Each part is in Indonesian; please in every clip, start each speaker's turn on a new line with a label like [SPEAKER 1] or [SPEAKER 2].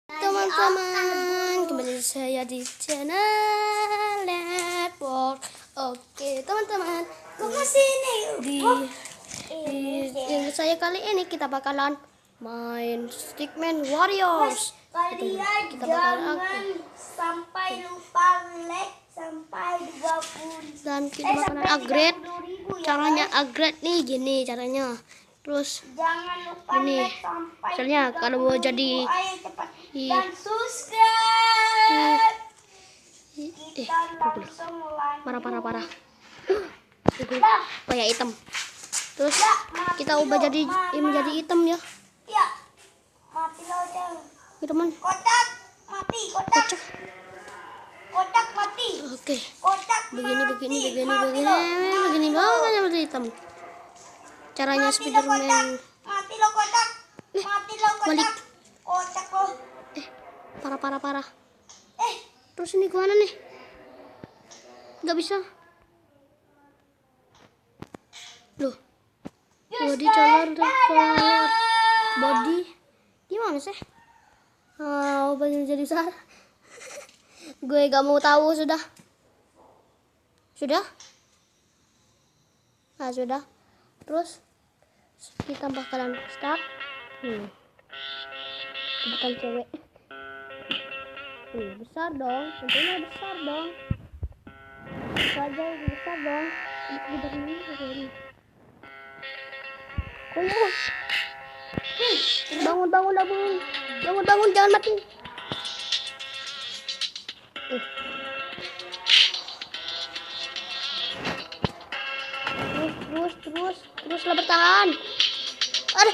[SPEAKER 1] Teman-teman, kembali saya di channel Network. Oke teman-teman, di saya kali ini kita bakalan main Stickman Warriors.
[SPEAKER 2] Kalian
[SPEAKER 1] Kita
[SPEAKER 2] jangan
[SPEAKER 1] bakalan
[SPEAKER 2] sampai lupa like sampai 20
[SPEAKER 1] dan kita bakalan upgrade. Caranya upgrade nih gini caranya. Terus
[SPEAKER 2] jangan lupa
[SPEAKER 1] ini
[SPEAKER 2] like sampai
[SPEAKER 1] misalnya kalau mau jadi
[SPEAKER 2] ayo cepat dan subscribe. Kita langsung lanjut.
[SPEAKER 1] parah kayak hitam. Terus kita ubah jadi menjadi hitam ya.
[SPEAKER 2] Ya, mati lo jangan.
[SPEAKER 1] Teman.
[SPEAKER 2] Kotak mati, kotak mati.
[SPEAKER 1] Oke.
[SPEAKER 2] Kotak
[SPEAKER 1] Begini
[SPEAKER 2] mati lo.
[SPEAKER 1] bawahnya masih hitam. Caranya
[SPEAKER 2] Mati lo kotak.
[SPEAKER 1] Spiderman.
[SPEAKER 2] Mati lo kotak. Mati lo
[SPEAKER 1] balik.
[SPEAKER 2] kotak. Kotak lo.
[SPEAKER 1] Parah.
[SPEAKER 2] Eh,
[SPEAKER 1] Terus ini gimana nih? Nggak bisa. Loh. Body color. Body. Gimana sih? Bagian jadi besar. Gue gak mau tahu sudah. Sudah? Nah, sudah. Terus kita bakalan start. Bukan cewek. Besar dong. Tentunya besar dong. Besar dong. Ini. Bangun, jangan mati. Teruslah bertahan. Ada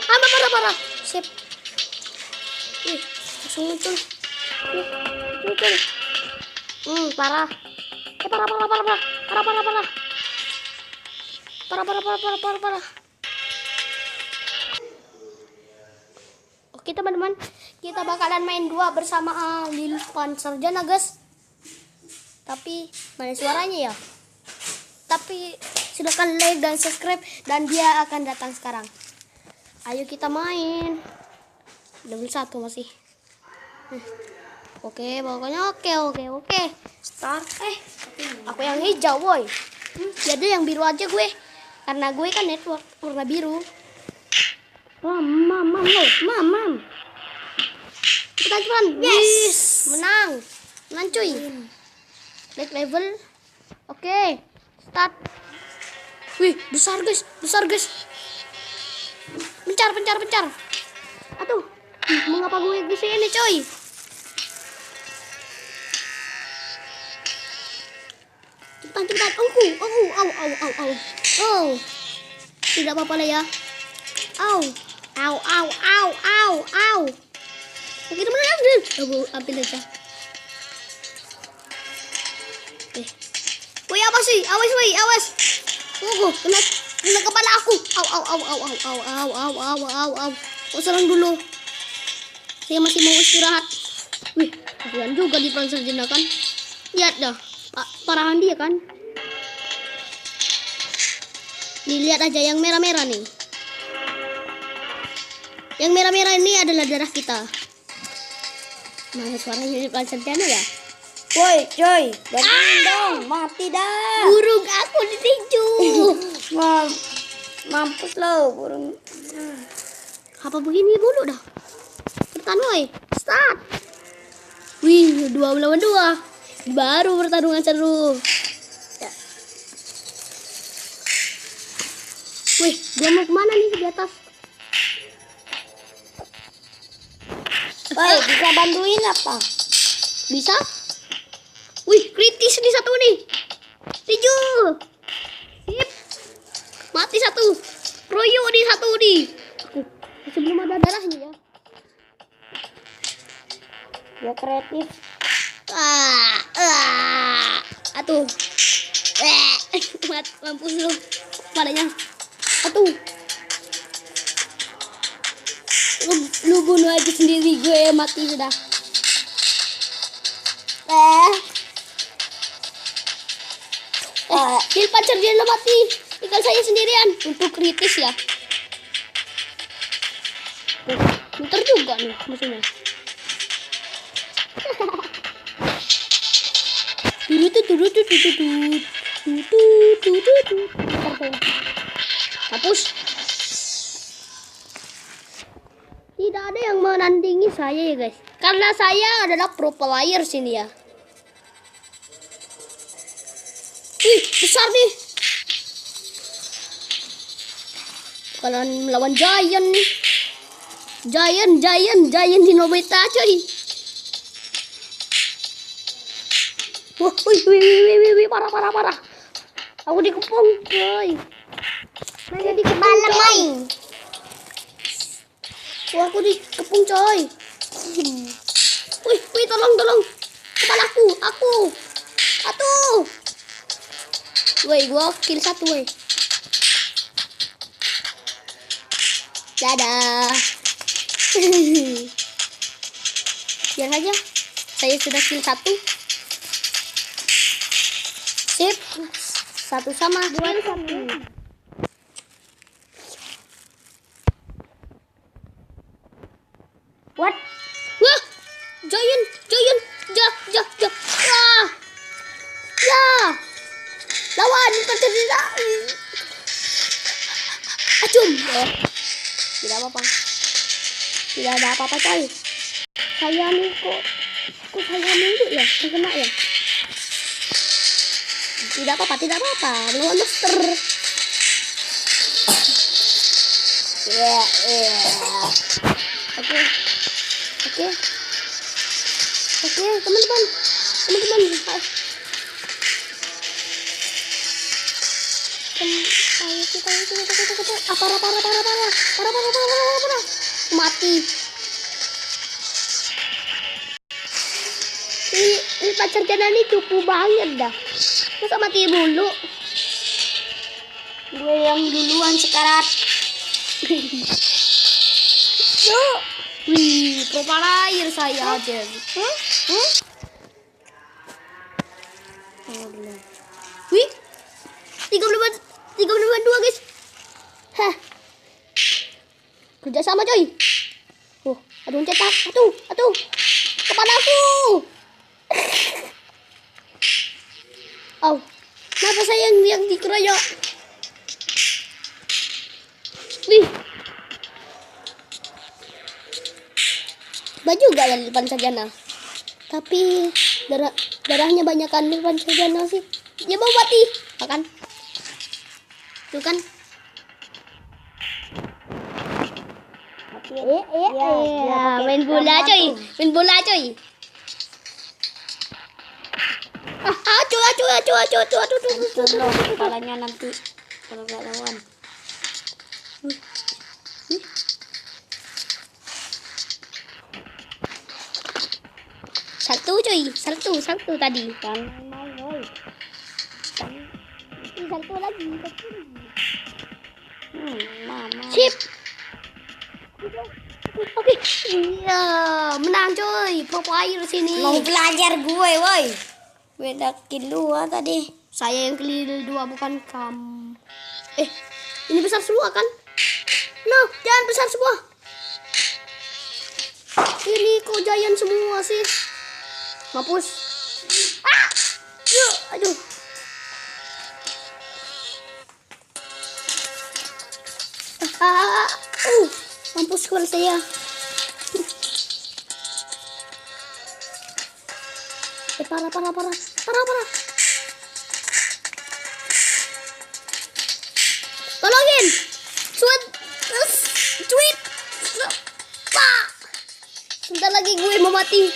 [SPEAKER 1] parah. Sip. Langsung muncul. Parah. Parah. Oke teman-teman, kita bakalan main 2 bersama Lilpan Sarjana guys. Tapi mana suaranya ya? Tapi silakan like dan subscribe dan dia akan datang sekarang. Ayo kita main. Level 1 masih. Oke, pokoknya oke. Start. Aku yang hijau, boy. Jadi yang biru aja gue. Karena gue kan network warna biru. Mam. Cepetan. Yes. Menang cuy. Like level. Oke. Start. Wih, besar guys. Pencar. Aduh, mengapa gue di sini, coy? Cepetan. Au. Tidak apa-apa lah ya. Au. Oke, teman-teman. Ambil aja. Woi, apa sih? Awas. Kena kepala aku. Au. Serang dulu. Saya masih mau istirahat. Wih, kasihan juga di Lilpan Sarjana kan. Lihat dah. Parahan dia kan. Dilihat aja yang merah-merah nih. Yang merah-merah ini adalah darah kita. Mana suaranya di Lilpan Sarjana ya?
[SPEAKER 2] woi, coy, bantuin dong, mati dah.
[SPEAKER 1] Burung aku ditinju.
[SPEAKER 2] Mampus lo, burung.
[SPEAKER 1] Apa begini dulu dah? Pertahan woi. Start. Wih, 2 lawan 2. Baru pertarungan seru. Ya. Wih, dia mau kemana nih di atas?
[SPEAKER 2] Woi, bisa bantuin apa?
[SPEAKER 1] Bisa? Wih, kritis nih satu nih. Tinju. Sip. Mati satu. Royo nih satu nih. Sebelum ada darahnya ya.
[SPEAKER 2] Ya kreatif.
[SPEAKER 1] Atuh. Mampus lu. Padanya. Atuh. Lu bunuh aja sendiri, gue mati sudah. Lilpan Sarjana mati. Tinggal saya sendirian. Untuk kritis ya. Muter juga nih musuhnya. Hapus. Tidak ada yang menandingi saya ya guys. Karena saya adalah pro player sini ya. Wih, besar nih. Kalian melawan Giant nih. Giant di Nobita coy. Wah, wih, parah. Aku dikepung coy. Saya dikepung coy. Wah, aku dikepung coy. Wih, tolong. Kepalaku, aku. Atuh. Woi, gua kill 1 woi. Dadah. Biar aja. Saya sudah kill 1. Sip. 1 sama 2. What? Wah! Giant. Ja. Wah. Ya. Lawan tidak. Acum. Tidak apa-apa. Tidak ada apa-apa coy. Saya nih kok saya mulu ya, kena ya. Tidak apa-apa. Melawan monster. Oke, teman-teman. Parah. Mati. Ini pacar Jana nih cupu banget dah. Masa mati dulu? Gue yang duluan sekarat. Yuk. Wih, pro player saya aja. Wih, 35-2 guys. Hah. Kerja sama coy. Aduh cetak. Atuh. Kepadaku. Kenapa saya yang dikeroyok? Wih. Baju gak ya Lilpan Sarjana? Tapi darahnya banyak kan Lilpan Sarjana sih. Dia mau mati. Makan. Tuh kan. Main bola coy. Aduh.
[SPEAKER 2] Kepalanya nanti kalau gak lawan.
[SPEAKER 1] Satu tadi. Satu lagi.
[SPEAKER 2] Mama.
[SPEAKER 1] Sip. Oke. Iya, menang coy. Pro player sini.
[SPEAKER 2] Mau belajar gue, woi. Beda kill 2 tadi.
[SPEAKER 1] Saya yang kill 2 bukan kamu. Ini besar semua kan? No, jangan besar semua. Ini kok giant semua sih? Mampus. Aduh. Mampus kual saya. Parah. Tolongin. Tweet. Sebentar lagi gue mau mati.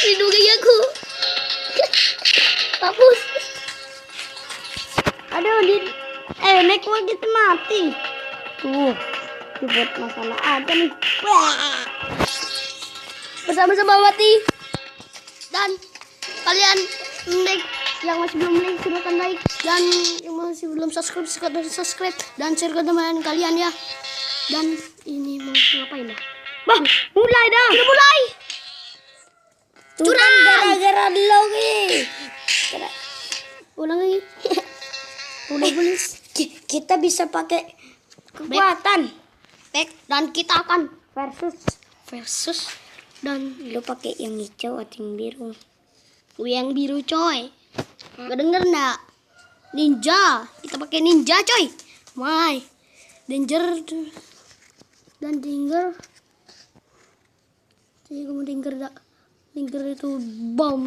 [SPEAKER 1] Lindungi aku. Hapus.
[SPEAKER 2] Aduh, naik lagi tuh mati. Tuh, buat masalah aja nih.
[SPEAKER 1] Bersama-sama mati. Dan kalian like yang masih belum like silahkan like, dan yang masih belum subscribe silahkan subscribe dan share ke teman kalian ya. Dan ini mau ngapain dah?
[SPEAKER 2] Mulai dah.
[SPEAKER 1] Udah mulai.
[SPEAKER 2] Curang gara-gara lo nih.
[SPEAKER 1] Ulang lagi. Boleh.
[SPEAKER 2] Kita bisa pakai kekuatan.
[SPEAKER 1] Back dan kita akan
[SPEAKER 2] Versus.
[SPEAKER 1] Dan
[SPEAKER 2] Lu pakai yang hijau atau yang biru?
[SPEAKER 1] yang biru coy. Gak denger ndak? Ninja. Kita pakai ninja coy. Why? Danger. Dan danger. Jadi kamu danger dak? Danger itu bom.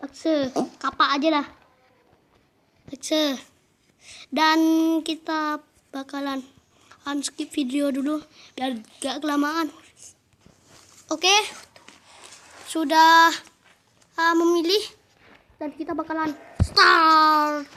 [SPEAKER 1] Akse. Kapak aja lah. Akse. Dan kita bakalan unskip video dulu biar gak kelamaan. Oke. Sudah memilih dan kita bakalan start.